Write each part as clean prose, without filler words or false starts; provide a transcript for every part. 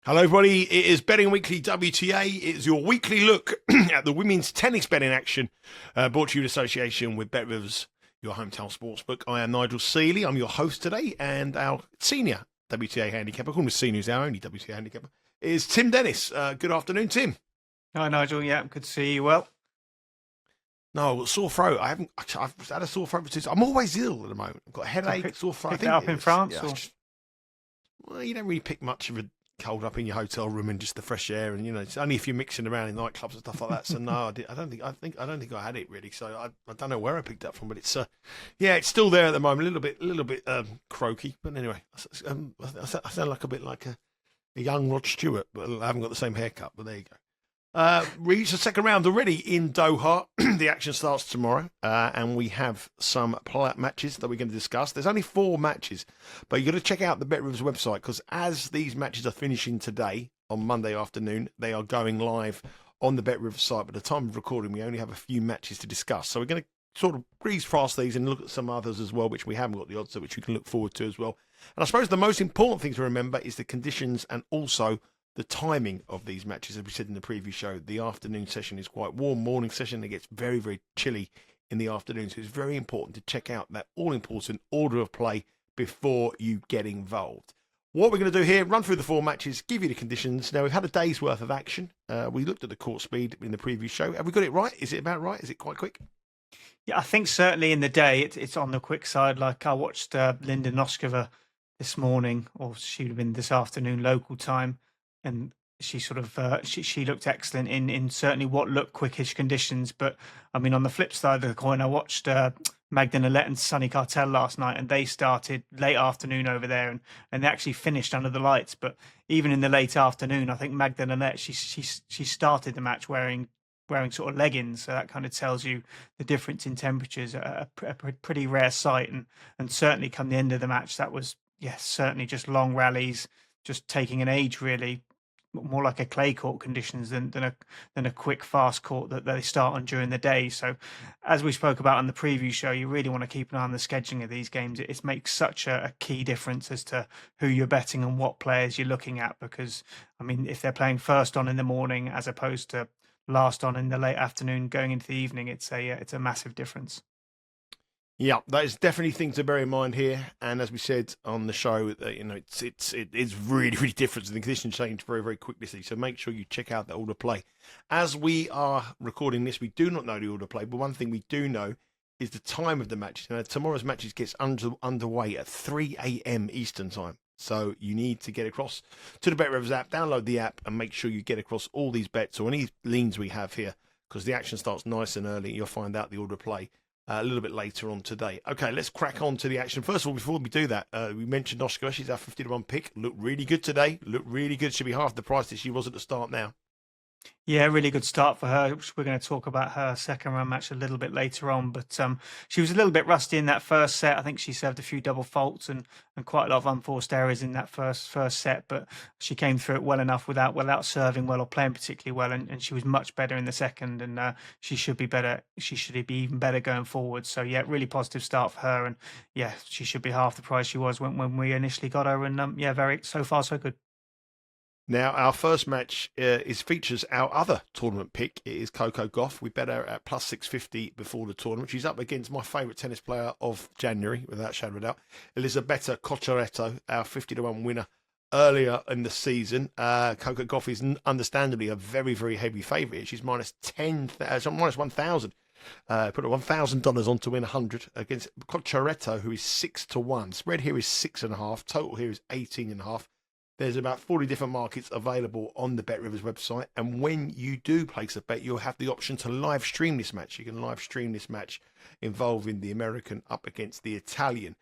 Hello, everybody. It is Betting Weekly WTA. It's your weekly look at the women's tennis betting action, brought to you in association with BetRivers, your hometown sportsbook. I am Nigel Seeley. I'm your host today, and our senior WTA handicapper, call him senior, who's our only WTA handicapper, is Tim Dennis. Good afternoon, Tim. Hi, Nigel. Yeah, good to see you. Well, No, sore throat. I've had a sore throat for 2 days. I'm always ill at the moment. I've got a headache, sore throat. picked it up in France. Yeah, well, you don't really pick much of a cold up in your hotel room and just the fresh air, and it's only if you're mixing around in nightclubs and stuff like that. So no, I don't think I had it really. So I don't know where I picked it up from, but it's it's still there at the moment. A little bit croaky, but anyway, I sound like a bit like a young Rod Stewart, but I haven't got the same haircut. But there you go. Reached the second round already in Doha. The action starts tomorrow, and we have some matches that we're going to discuss. There's only 4 matches, but you've got to check out the BetRivers website, because as these matches are finishing today on Monday afternoon, they are going live on the BetRivers site. But at the time of recording, we only have a few matches to discuss, so we're going to sort of breeze past these and look at some others as well, which we haven't got the odds of, which we can look forward to as well. And I suppose the most important thing to remember is the conditions and also the timing of these matches. As we said in the preview show, the afternoon session is quite warm. Morning session, it gets very, very chilly in the afternoon. So it's very important to check out that all-important order of play before you get involved. What we're going to do here, run through the 4 matches, give you the conditions. Now, we've had a day's worth of action. We looked at the court speed in the preview show. Have we got it right? Is it about right? Is it quite quick? Yeah, I think certainly in the day it's on the quick side. Like I watched Linda Noskova this morning, or she would have been this afternoon local time, and she sort of she looked excellent in certainly what looked quickish conditions. But I mean, on the flip side of the coin, I watched Magdalena Lett and Sunny Cartel last night, and they started late afternoon over there, and they actually finished under the lights. But even in the late afternoon, I think Magdalena Lett she started the match wearing sort of leggings, so that kind of tells you the difference in temperatures. A pretty rare sight, and certainly come the end of the match, that was certainly just long rallies, just taking an age really, more like a clay court conditions than a quick fast court that they start on during the day. So as we spoke about on the preview show, you really want to keep an eye on the scheduling of these games. It makes such a key difference as to who you're betting and what players you're looking at, because I mean, if they're playing first on in the morning as opposed to last on in the late afternoon going into the evening, it's a massive difference. Yeah, that is definitely things to bear in mind here. And as we said on the show, it's really, really different. The conditions change very, very quickly. So make sure you check out the order play. As we are recording this, we do not know the order play, but one thing we do know is the time of the matches. Tomorrow's matches gets underway at 3 a.m. Eastern time. So you need to get across to the BetRivers app, download the app, and make sure you get across all these bets or any leans we have here, because the action starts nice and early. You'll find out the order of play a little bit later on today. Okay, let's crack on to the action. First of all, before we do that, we mentioned Noskova. She's our 50-1 pick. Looked really good today. Looked really good. Should be half the price that she was at the start now. Yeah, really good start for her. We're going to talk about her second round match a little bit later on, but she was a little bit rusty in that first set. I think she served a few double faults and quite a lot of unforced errors in that first set, but she came through it well enough without serving well or playing particularly well, and she was much better in the second, and she should be better. She should be even better going forward. So yeah, really positive start for her, and yeah, she should be half the price she was when we initially got her, and very so far so good. Now, our first match features our other tournament pick. It is Coco Gauff. We bet her at plus 650 before the tournament. She's up against my favourite tennis player of January, without a shadow of a doubt, Elisabetta Cocciaretto, our 50-1 winner earlier in the season. Coco Gauff is understandably a very, very heavy favourite. She's minus 1,000. Put $1,000 on to win 100 against Cocciaretto, who is 6-1. Spread here is 6.5. Total here is 18.5. There's about 40 different markets available on the BetRivers website. And when you do place a bet, you'll have the option to live stream this match. You can live stream this match involving the American up against the Italian.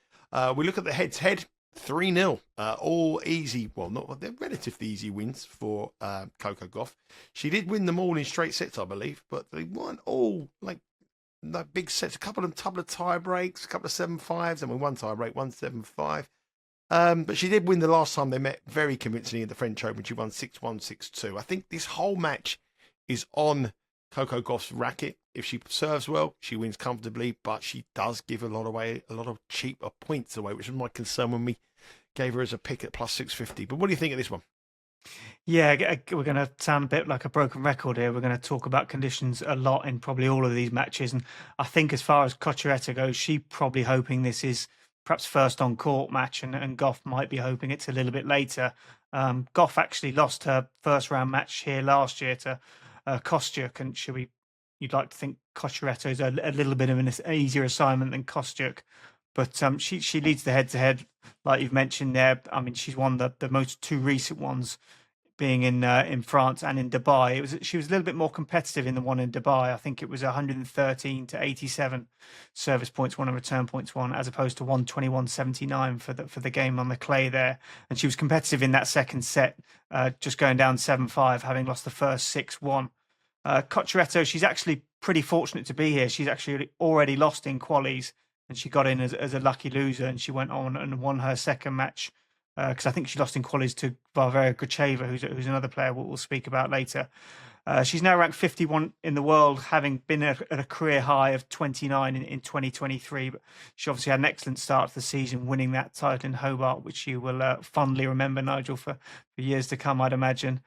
We look at the head-to-head, 3-0. All easy, well, not they're relatively easy wins for Coco Gauff. She did win them all in straight sets, I believe, but they weren't all like big sets. A couple of tie breaks, a couple of 7-5s, and one tie break, 1-7-5. But she did win the last time they met very convincingly in the French Open. She won 6-1, 6-2. I think this whole match is on Coco Gauff's racket. If she serves well, she wins comfortably, but she does give a lot of cheaper points away, which was my concern when we gave her as a pick at plus 650. But what do you think of this one? Yeah, we're going to sound a bit like a broken record here. We're going to talk about conditions a lot in probably all of these matches. And I think as far as Cocciaretto goes, she probably hoping this is perhaps first on court match, and Gauff might be hoping it's a little bit later. Gauff actually lost her first round match here last year to Kostyuk, and you'd like to think Cocciaretto is a little bit of an easier assignment than Kostyuk. But she leads the head-to-head, like you've mentioned there. I mean, she's won the most two recent ones, being in France and in Dubai. She was a little bit more competitive in the one in Dubai. I think it was 113 to 87 service points won and return points won, as opposed to 121.79 for the game on the clay there. And she was competitive in that second set, just going down 7-5, having lost the first 6-1. Cocciaretto, she's actually pretty fortunate to be here. She's actually already lost in qualies, and she got in as a lucky loser, and she went on and won her second match, because I think she lost in qualies to Varvara Gracheva, who's another player we'll speak about later. She's now ranked 51 in the world, having been at a career high of 29 in 2023. But she obviously had an excellent start to the season, winning that title in Hobart, which you will fondly remember, Nigel, for years to come, I'd imagine.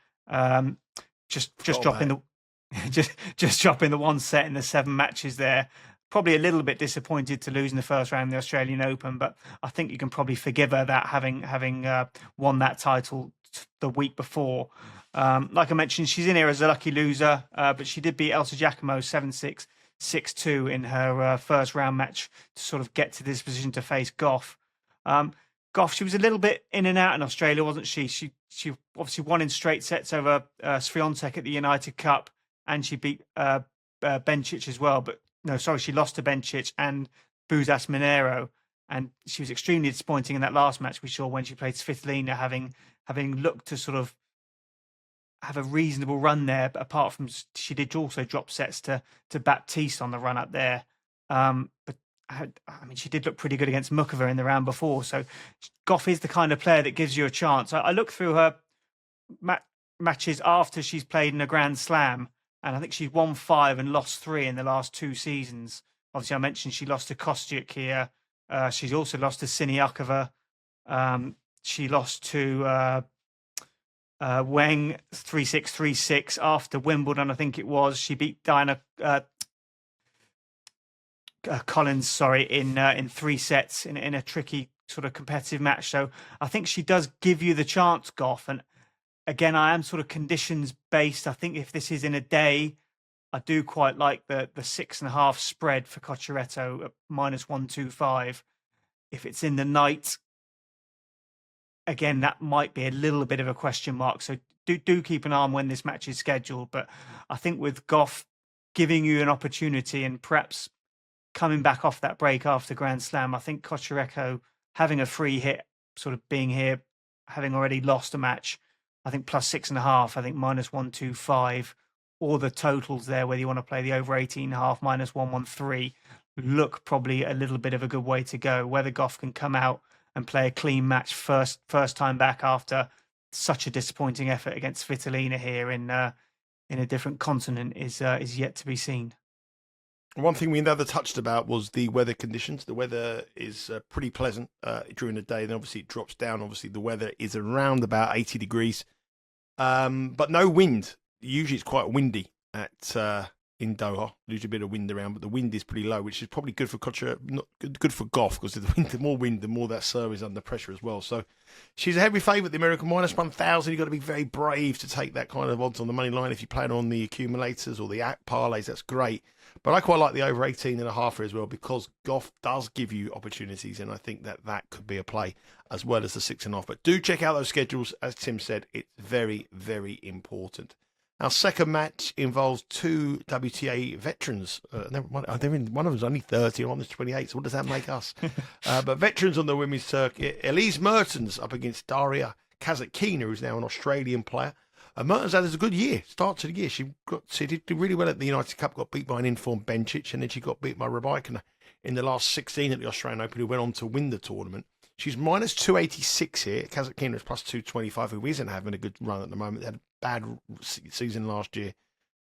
Just dropping the just dropping the one set in the 7 matches there. Probably a little bit disappointed to lose in the first round of the Australian Open, but I think you can probably forgive her that, having won that title the week before. Like I mentioned, she's in here as a lucky loser, but she did beat Elsa Giacomo 7-6, 6-2 in her first round match to sort of get to this position to face Gauff. Gauff, she was a little bit in and out in Australia, wasn't she? She obviously won in straight sets over Swiatek at the United Cup, and she beat Bencic as well. But no, sorry, she lost to Bencic and Buzas Monero, and she was extremely disappointing in that last match we saw when she played Svitolina, having looked to sort of have a reasonable run there. But apart from, she did also drop sets to Baptiste on the run up there. But I mean, she did look pretty good against Mukova in the round before. So Gauff is the kind of player that gives you a chance. I looked through her matches after she's played in a Grand Slam, and I think she's won 5 and lost 3 in the last 2 seasons. Obviously, I mentioned she lost to Kostyuk here. She's also lost to Siniakova. She lost to Wang 3-6, 3-6 after Wimbledon, I think it was. She beat Diana Collins, in 3 sets in a tricky sort of competitive match. So I think she does give you the chance, Gauff. And again, I am sort of conditions based. I think if this is in a day, I do quite like the 6.5 spread for Cocciaretto at -125. If it's in the night, again, that might be a little bit of a question mark. So do keep an eye on when this match is scheduled. But I think with Gauff giving you an opportunity and perhaps coming back off that break after Grand Slam, I think Cocciaretto having a free hit, sort of being here, having already lost a match, I think +6.5, I think -125, or the totals there, whether you want to play the over 18.5, -113, look probably a little bit of a good way to go. Whether Gauff can come out and play a clean match first time back after such a disappointing effort against Svitolina here in a different continent is yet to be seen. One thing we never touched about was the weather conditions. The weather is pretty pleasant during the day, then obviously it drops down. Obviously, the weather is around about 80 degrees, but no wind. Usually, it's quite windy in Doha. Usually a bit of wind around, but the wind is pretty low, which is probably good for not good for Gauff, because the more wind, the more that serve is under pressure as well. So she's a heavy favourite, the American, -1,000. You've got to be very brave to take that kind of odds on the money line. If you plan on the accumulators or the app parlays, that's great. But I quite like the over 18.5 here as well, because Gauff does give you opportunities, and I think that could be a play as well as the 6.5. But do check out those schedules. As Tim said, it's very, very important. Our second match involves 2 WTA veterans. One of them's only 30, and one is 28. So what does that make us? But veterans on the women's circuit. Elise Mertens up against Daria Kasatkina, who's now an Australian player. Mertens had a good year, start to the year. She did really well at the United Cup, got beat by an informed Bencic, and then she got beat by Rybakina in the last 16 at the Australian Open, who went on to win the tournament. She's -286 here. Kasatkina is +225, who isn't having a good run at the moment. They had a bad season last year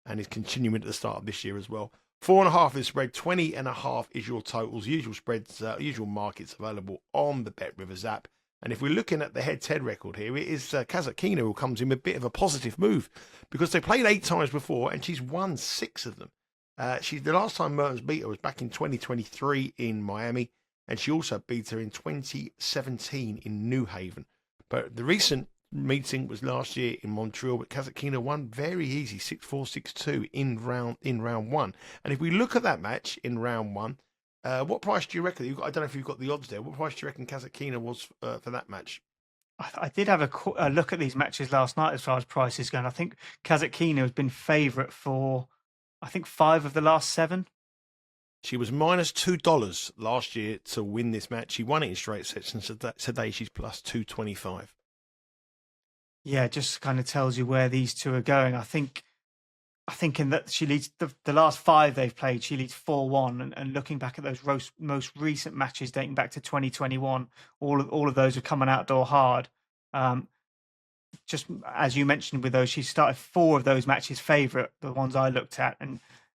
and is continuing at the start of this year as well. 4.5 is spread, 20.5 is your totals. Usual spreads, usual markets available on the BetRivers app. And if we're looking at the head-to-head record here, it is Kasatkina who comes in with a bit of a positive move because they played 8 times before and she's won 6 of them. The last time Mertens beat her was back in 2023 in Miami, and she also beat her in 2017 in New Haven. But the recent meeting was last year in Montreal, but Kasatkina won very easy, 6-4, 6-2 in round 1. And if we look at that match in round 1, what price do you reckon? I don't know if you've got the odds there. What price do you reckon Kasatkina was for that match? I did have a look at these matches last night as far as prices go. I think Kasatkina has been favourite for, I think, 5 of the last 7. She was minus $2 last year to win this match. She won it in straight sets, and today she's plus 225. Yeah, it just kind of tells you where these two are going. I think in that she leads the last 5 they've played, she leads 4-1. And looking back at those most recent matches dating back to 2021, all of those are coming outdoor hard. Just as you mentioned with those, she started 4 of those matches favourite, the ones I looked at,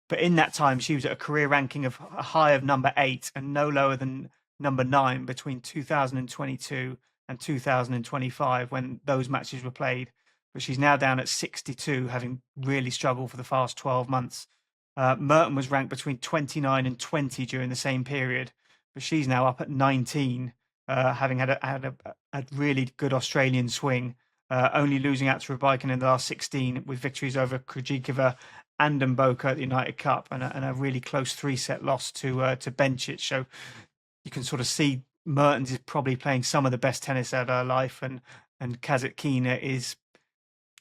but in that time she was at a career ranking of a high of number 8 and no lower than number 9 between 2022 and 2025 when those matches were played. But she's now down at 62, having really struggled for the past 12 months. Merton was ranked between 29 and 20 during the same period, but she's now up at 19, having had a really good Australian swing, only losing out to Rybakina in the last 16 with victories over Gracheva and Mboka at the United Cup, and a really close 3-set loss to Bencic. So you can sort of see Mertens is probably playing some of the best tennis of her life, and Kasatkina is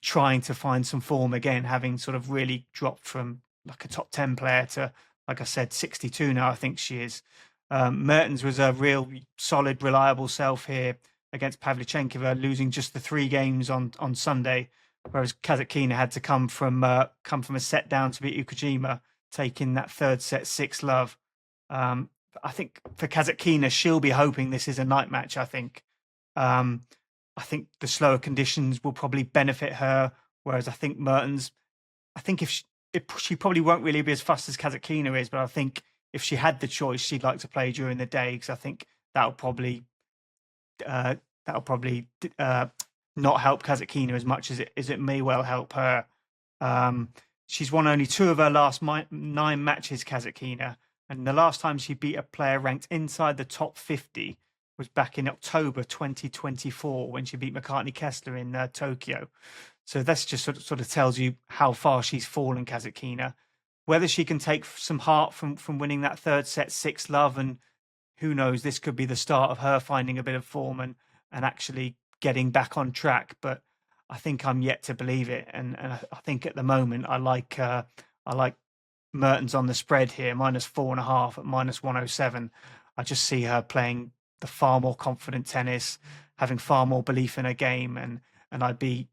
trying to find some form again, having sort of really dropped from like a top 10 player to, like I said, 62 now, I think she is. Mertens was a real solid, reliable self here against Pavlyuchenkova, losing just the 3 games on Sunday, whereas Kasatkina had to come from a set down to beat Ukajima, taking that 3rd set 6-love. I think for Kasatkina, she'll be hoping this is a night match. I think the slower conditions will probably benefit her, whereas I think Mertens, if she probably won't really be as fast as Kasatkina is, but I think if she had the choice, she'd like to play during the day, because I think that'll probably not help Kasatkina as much as it may well help her. She's won only 2 of her last 9 matches, Kasatkina, and the last time she beat a player ranked inside the top 50 was back in October 2024 when she beat McCartney Kessler in Tokyo. So that's just sort of tells you how far she's fallen, Kasatkina. Whether she can take some heart from winning that 3rd set 6-love, and who knows, this could be the start of her finding a bit of form and actually getting back on track. But I think I'm yet to believe it, and I think at the moment I like Mertens on the spread here, -4.5 at -107. I just see her playing the far more confident tennis, having far more belief in her game, and I'd be,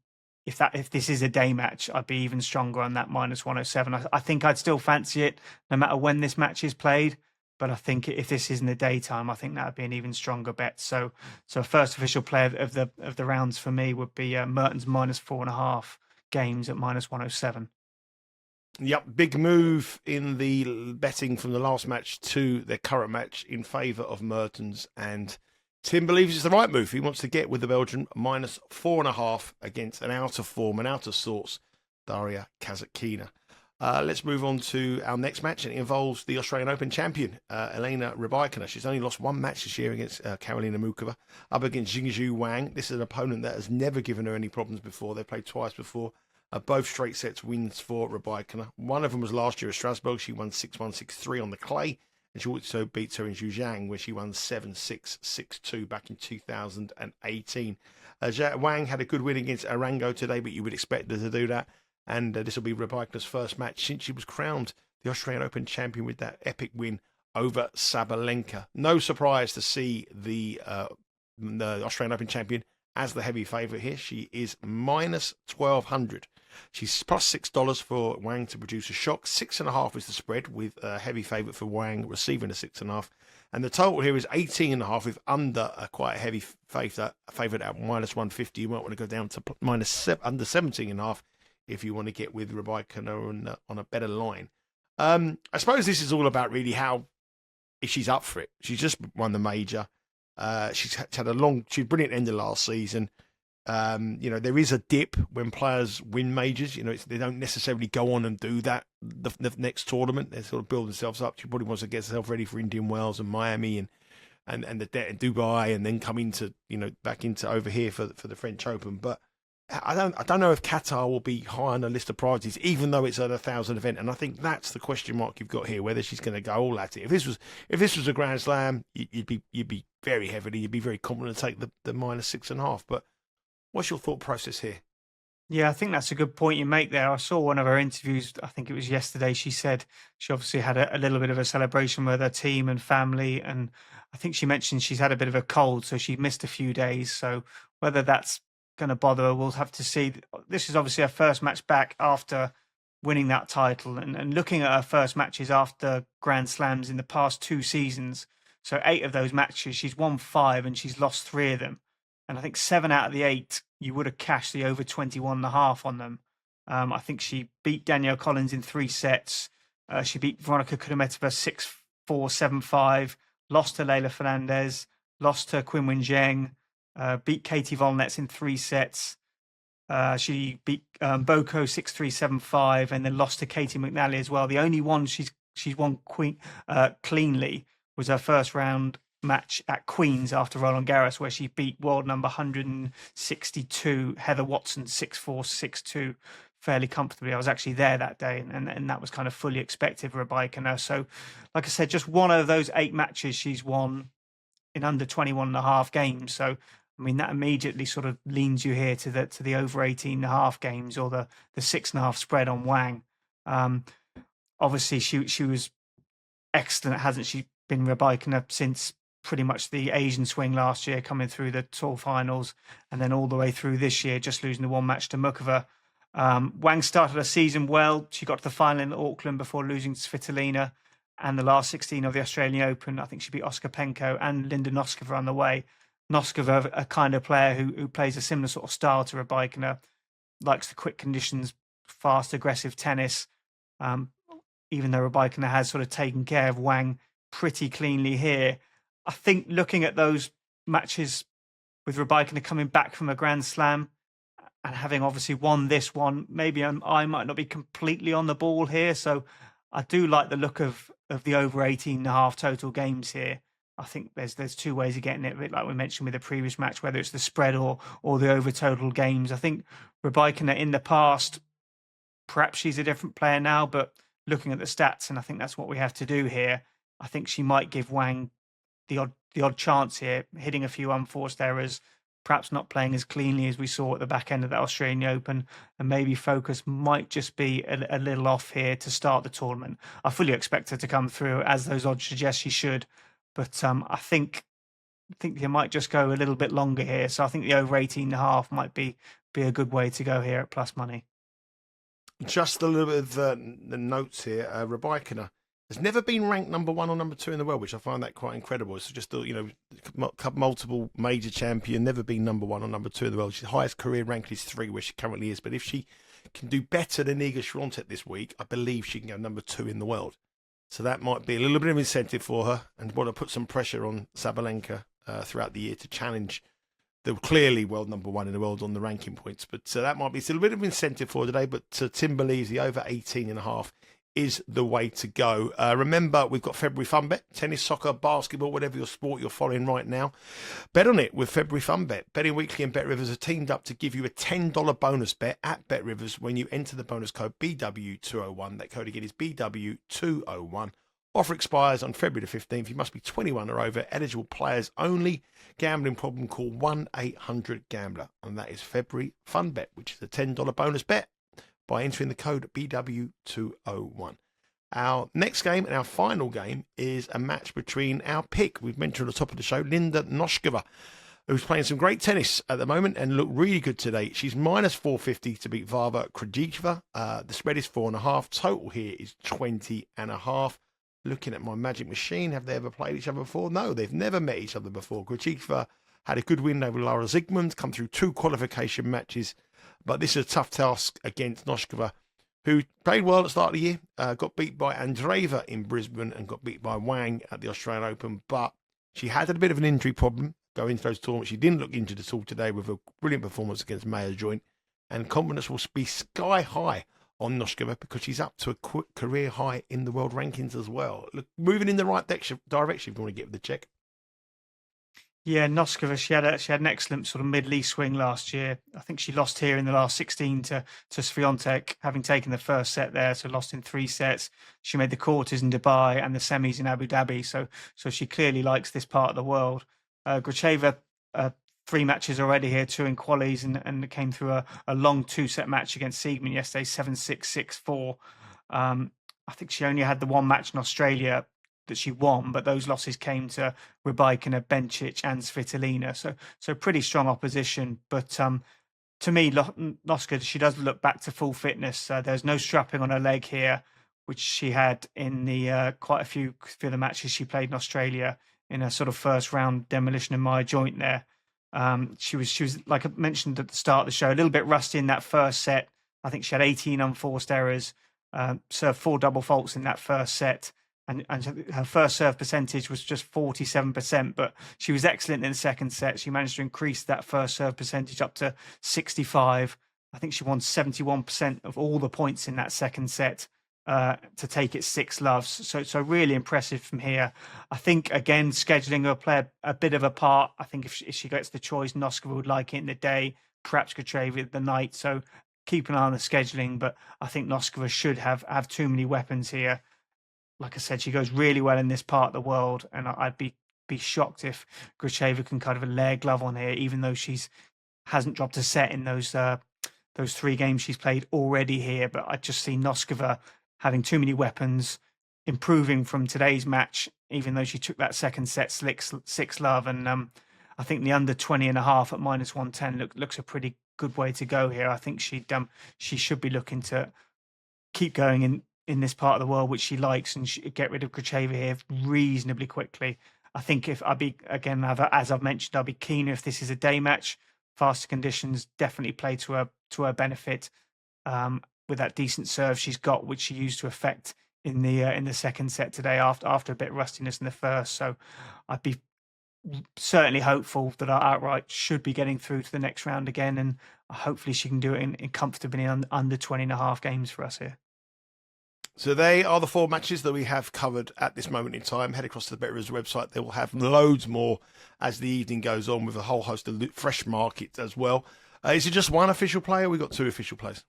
if this is a day match, I'd be even stronger on that -107. I think I'd still fancy it no matter when this match is played, but I think if this is in the daytime, I think that would be an even stronger bet. So first official play of the rounds for me would be Mertens -4.5 games at -107. Yep, big move in the betting from the last match to the current match in favour of Mertens, and Tim believes it's the right move. He wants to get with the Belgian -4.5 against an out of form and out of sorts Daria Kasatkina. Let's move on to our next match, and it involves the Australian Open champion, Elena Rybakina. She's only lost 1 match this year against Karolina Muchova, up against Xinyu Wang. This is an opponent that has never given her any problems before. They played twice before. Both straight sets wins for Rybakina. One of them was last year at Strasbourg. She won 6-1, 6-3 on the clay. And she also beat her in Zhejiang, where she won 7-6, 6-2 back in 2018. Wang had a good win against Arango today, but you would expect her to do that. And this will be Rybakina's first match since she was crowned the Australian Open champion with that epic win over Sabalenka. No surprise to see the Australian Open champion as the heavy favourite here. She is -1,200. She's plus $6 for Wang to produce a shock. 6.5 is the spread, with a heavy favourite for Wang receiving a 6.5. And the total here is 18.5, with under a quite a heavy favourite at -150. You might want to go down to under 17.5 if you want to get with Rybakina on a better line. I suppose this is all about really how if she's up for it. She's just won the major. She's had a long, she's brilliant end of last season. There is a dip when players win majors. They don't necessarily go on and do that the next tournament. They sort of build themselves up. She probably wants to get herself ready for Indian Wells and Miami and the debt in Dubai, and then come into back into over here for the French Open. But I don't know if Qatar will be high on the list of priorities, even though it's at 1,000 event. And I think that's the question mark you've got here, whether she's going to go all at it. If this was a Grand Slam, you'd be very heavily, you'd be very confident to take the -6.5. But what's your thought process here? Yeah, I think that's a good point you make there. I saw one of her interviews, I think it was yesterday. She said she obviously had a little bit of a celebration with her team and family. And I think she mentioned she's had a bit of a cold, so she missed a few days. So whether that's going to bother her, we'll have to see. This is obviously her first match back after winning that title. And looking at her first matches after Grand Slams in the past 2 seasons, so 8 of those matches, she's won 5 and she's lost 3 of them. And I think 7 out of the 8, you would have cashed the over 21.5 on them. I think she beat Danielle Collins in 3 sets. She beat Veronika Kudermetova 6-4, 7-5, lost to Leylah Fernandez, lost to Qinwen Zheng, beat Katie Volnets in 3 sets. She beat Boko 6-3, 7-5, and then lost to Katie McNally as well. The only one she's won cleanly was her first round match at Queen's after Roland Garros, where she beat world number 162 Heather Watson 6-4, 6-2 fairly comfortably. I was actually there that day, and that was kind of fully expected for Rybakina. So, like I said, just one of those 8 matches she's won in under 21.5 games. So, I mean, that immediately sort of leans you here to the over 18.5 games, or the 6.5 spread on Wang. Obviously, she was excellent, hasn't she? Been Rybakina since pretty much the Asian swing last year, coming through the tour finals, and then all the way through this year, just losing the 1 match to Mukova. Wang started her season well. She got to the final in Auckland before losing to Svitolina, and the last 16 of the Australian Open. I think she beat Ostapenko and Linda Noskova on the way. Noskova, a kind of player who plays a similar sort of style to Rybakina, likes the quick conditions, fast, aggressive tennis. Even though Rybakina has sort of taken care of Wang pretty cleanly here, I think looking at those matches with Rybakina coming back from a Grand Slam and having obviously won this one, maybe I might not be completely on the ball here. So I do like the look of the over 18.5 total games here. I think there's 2 ways of getting it, a bit like we mentioned with the previous match, whether it's the spread or the over total games. I think Rybakina in the past, perhaps she's a different player now, but looking at the stats, and I think that's what we have to do here, I think she might give Wang the odd chance here, hitting a few unforced errors, perhaps not playing as cleanly as we saw at the back end of the Australian Open, and maybe focus might just be a little off here to start the tournament. I fully expect her to come through, as those odds suggest she should, but I think you might just go a little bit longer here. So I think the over 18.5 might be a good way to go here at plus money. Just a little bit of the notes here. Rybakina has never been ranked number 1 or number 2 in the world, which I find that quite incredible. It's just, multiple major champion, never been number 1 or number 2 in the world. She's highest career rank is 3, where she currently is. But if she can do better than Iga Swiatek this week, I believe she can go number 2 in the world. So that might be a little bit of incentive for her, and want to put some pressure on Sabalenka throughout the year to challenge the clearly world number 1 in the world on the ranking points. But that might be a little bit of incentive for her today. But Tim believes the over 18.5 is the way to go. Remember, we've got February Fun Bet, tennis, soccer, basketball, whatever your sport you're following right now. Bet on it with February Fun Bet. Betting Weekly and BetRivers are teamed up to give you a $10 bonus bet at BetRivers when you enter the bonus code BW201. That code again is BW201. Offer expires on February the 15th. You must be 21 or over. Eligible players only. Gambling problem, call 1-800-GAMBLER. And that is February Fun Bet, which is a $10 bonus bet by entering the code BW201. Our next game and our final game is a match between our pick. We've mentioned at the top of the show, Linda Noskova, who's playing some great tennis at the moment and looked really good today. She's minus 450 to beat Varvara Gracheva. The spread is 4.5. Total here is 20.5. Looking at my magic machine, have they ever played each other before? No, they've never met each other before. Gracheva had a good win over Lara Zygmunt, come through 2 qualification matches, but this is a tough task against Noskova, who played well at the start of the year, got beat by Andreeva in Brisbane and got beat by Wang at the Australian Open, but She had a bit of an injury problem going into those tournaments. She didn't look injured at all today with a brilliant performance against Mayer Joint. And confidence will be sky high on Noskova because she's up to a career high in the world rankings as well. Look, moving in the right direction if you want to get the check. Yeah, Noskova, she had an excellent sort of mid-leaf swing last year. I think she lost here in the last 16 to Swiatek, having taken the first set there, so lost in 3 sets. She made the quarters in Dubai and the semis in Abu Dhabi, so she clearly likes this part of the world. Gracheva, 3 matches already here, 2 in qualies, and came through a long 2-set match against Siegman yesterday, 7-6, 6-4. I think she only had the 1 match in Australia that she won, but those losses came to Rybakina, Bencic, and Svitolina. So pretty strong opposition. But to me, Noskova, she does look back to full fitness. There's no strapping on her leg here, which she had in the quite a few of the matches she played in Australia in a sort of first round demolition of my joint there. She was like I mentioned at the start of the show, a little bit rusty in that first set. I think she had 18 unforced errors, served 4 double faults in that first set. And her first serve percentage was just 47%, but she was excellent in the second set. She managed to increase that first serve percentage up to 65. I think she won 71% of all the points in that second set to take it 6 loves. So really impressive from here. I think, again, scheduling will play a bit of a part. I think if she gets the choice, Noskova would like it in the day, perhaps Gracheva the night. So keep an eye on the scheduling, but I think Noskova should have too many weapons here. Like I said, she goes really well in this part of the world, and I'd be shocked if Gracheva can kind of lay a glove on here, even though hasn't dropped a set in those 3 games she's played already here. But I just see Noskova having too many weapons, improving from today's match, even though she took that second set 6 love. And I think the under 20.5 at -110 looks a pretty good way to go here. I think she should be looking to keep going in this part of the world, which she likes, and get rid of Gracheva here reasonably quickly. I think if I'd be, again, as I've mentioned, I'll be keener if this is a day match. Faster conditions definitely play to her benefit with that decent serve she's got, which she used to affect in the second set today after a bit of rustiness in the first. So I'd be certainly hopeful that our outright should be getting through to the next round again, and hopefully she can do it in comfortably under 20.5 games for us here. So they are the 4 matches that we have covered at this moment in time. Head across to the BetRivers website. They will have loads more as the evening goes on with a whole host of fresh markets as well. Is it just one official player? We've got 2 official players.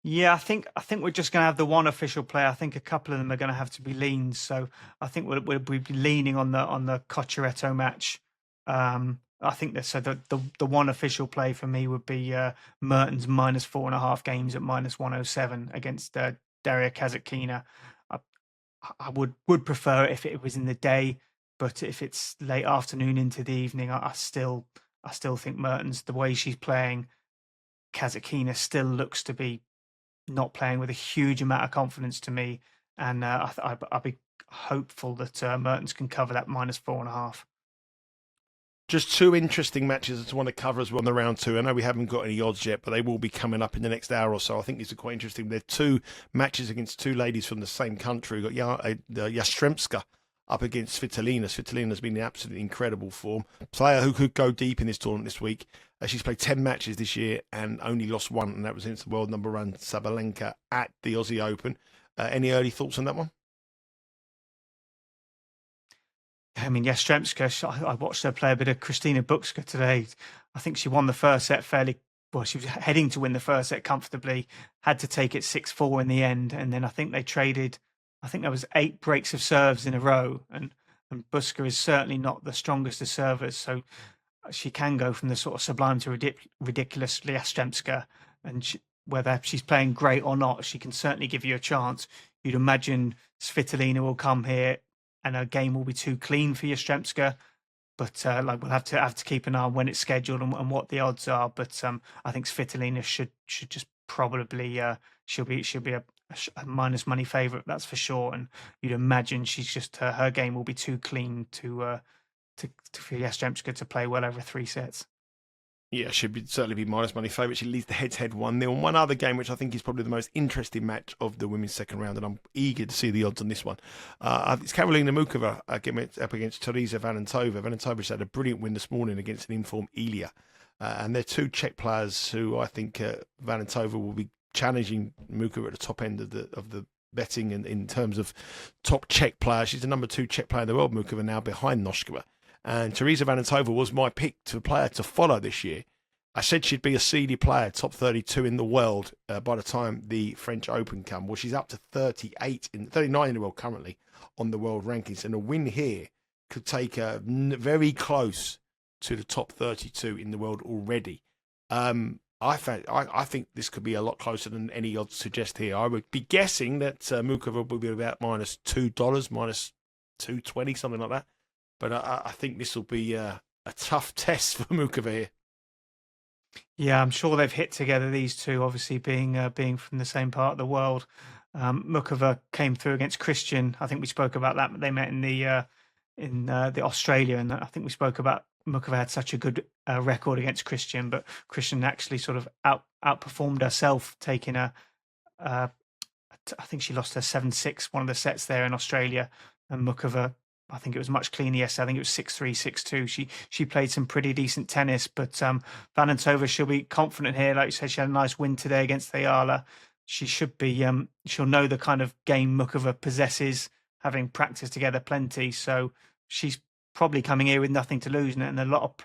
Yeah, I think we're just going to have the one official player. I think a couple of them are going to have to be leans. So I think we'll be leaning on the Cocciaretto match. I think that the one official play for me would be Mertens -4.5 games at -107 against Daria Kazatkina. I would prefer it if it was in the day, but if it's late afternoon into the evening, I still think Mertens, the way she's playing, Kazatkina still looks to be not playing with a huge amount of confidence to me, and I'd be hopeful that Mertens can cover that -4.5. Just 2 interesting matches I just want to cover as well on the round 2. I know we haven't got any odds yet, but they will be coming up in the next hour or so. I think these are quite interesting. They're 2 matches against 2 ladies from the same country. We've got Yastremska up against Svitolina. Svitolina's been in absolutely incredible form. Player who could go deep in this tournament this week. She's played 10 matches this year and only lost 1, and that was against the world number 1 Sabalenka at the Aussie Open. Any early thoughts on that one? I mean, Yastremska, I watched her play a bit of Kristina Bukska today. I think she won the first set fairly well. She was heading to win the first set comfortably, had to take it 6-4 in the end. And then I think they traded, I think there was 8 breaks of serves in a row. And Bukska is certainly not the strongest of servers. So she can go from the sort of sublime to ridiculous Yastremska. And whether she's playing great or not, she can certainly give you a chance. You'd imagine Svitolina will come here and her game will be too clean for Yastremska, but we'll have to keep an eye on when it's scheduled and what the odds are. But I think Svitolina should just probably she'll be a minus money favourite, that's for sure. And you'd imagine she's just her game will be too clean for Yastremska to play well over 3 sets. Yeah, certainly be minus money favourite. She leads the head-to-head 1-0. And one other game, which I think is probably the most interesting match of the women's second round, and I'm eager to see the odds on this one. It's Karolina Mukova up against Teresa Vanantova. Vanantova's had a brilliant win this morning against an informed Ilya. And they're two Czech players who I think Vanantova will be challenging Mukova at the top end of the betting in terms of top Czech players. She's the number 2 Czech player in the world, Mukova, now behind Noskova. And Teresa Vanantova was my pick to player to follow this year. I said she'd be a seedy player, top 32 in the world by the time the French Open come. Well, she's up to 39 in the world currently on the world rankings. And a win here could take her very close to the top 32 in the world already. I think this could be a lot closer than any odds suggest here. I would be guessing that Mukova will be about minus $2, minus 220, something like that. But I think this will be a tough test for Mukova here. Yeah, I'm sure they've hit together, these two, obviously being from the same part of the world. Mukova came through against Christian. I think we spoke about that. They met in the Australia, and I think we spoke about Mukova had such a good record against Christian, but Christian actually sort of outperformed herself, taking I think she lost her 7-6, one of the sets there in Australia, and Mukova, I think it was much cleaner yesterday. I think it was 6-3, 6-2. She played some pretty decent tennis, but Vanantova, she'll be confident here. Like you said, she had a nice win today against Ayala. She should be, she'll know the kind of game Mukova possesses, having practiced together plenty. So she's probably coming here with nothing to lose, and a lot of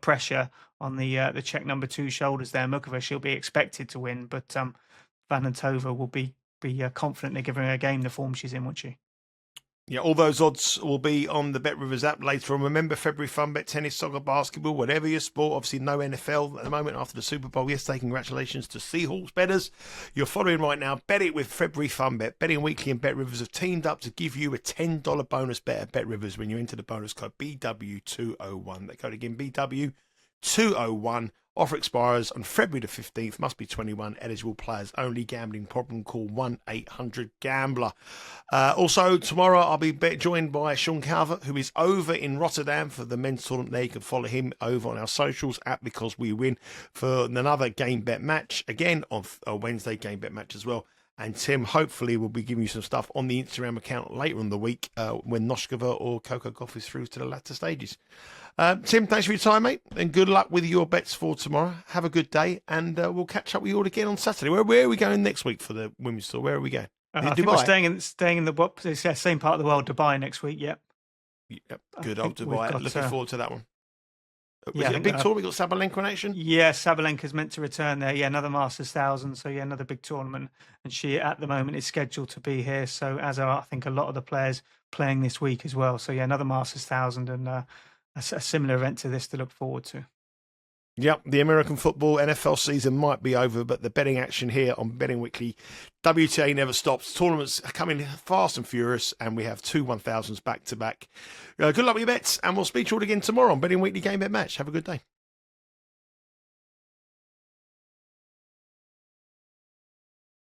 pressure on the Czech number 2 shoulders there. Mukova, she'll be expected to win, but Vanantova will be confidently giving her a game the form she's in, won't she? Yeah, all those odds will be on the BetRivers app later on. Remember, February fun bet, tennis, soccer, basketball, whatever your sport. Obviously, no NFL at the moment after the Super Bowl yesterday. Congratulations to Seahawks bettors. You're following right now. Bet it with February fun bet. Betting Weekly and BetRivers have teamed up to give you a $10 bonus bet at BetRivers when you enter the bonus code BW201. That code again, BW201. Offer expires on February the 15th. Must be 21. Eligible players only. Gambling problem? Call 1-800-GAMBLER. Also, tomorrow I'll be joined by Sean Calvert, who is over in Rotterdam for the men's tournament there. You can follow him over on our socials at Because We Win for another game bet match. Again, on a Wednesday game bet match as well. And Tim, hopefully, will be giving you some stuff on the Instagram account later in the week when Noskova or Coco Gauff is through to the latter stages. Tim, thanks for your time, mate, and good luck with your bets for tomorrow. Have a good day, and we'll catch up with you all again on Saturday. Where are we going next week for the women's tour? Where are we going? I think we're staying in the same part of the world, Dubai, next week. Yep, good old Dubai. Looking forward to that one. Yeah, a big tour? We got Sabalenka in action? Yeah, Sabalenka's meant to return there. Yeah, another Masters 1000. So, yeah, another big tournament. And she, at the moment, is scheduled to be here. So, as are, I think, a lot of the players playing this week as well. So, yeah, another Masters 1000 and a similar event to this to look forward to. Yep, the American football NFL season might be over, but the betting action here on Betting Weekly, WTA never stops. Tournaments are coming fast and furious, and we have 2 1000s back to back. Good luck with your bets, and we'll speak to you all again tomorrow on Betting Weekly Game Bet Match. Have a good day.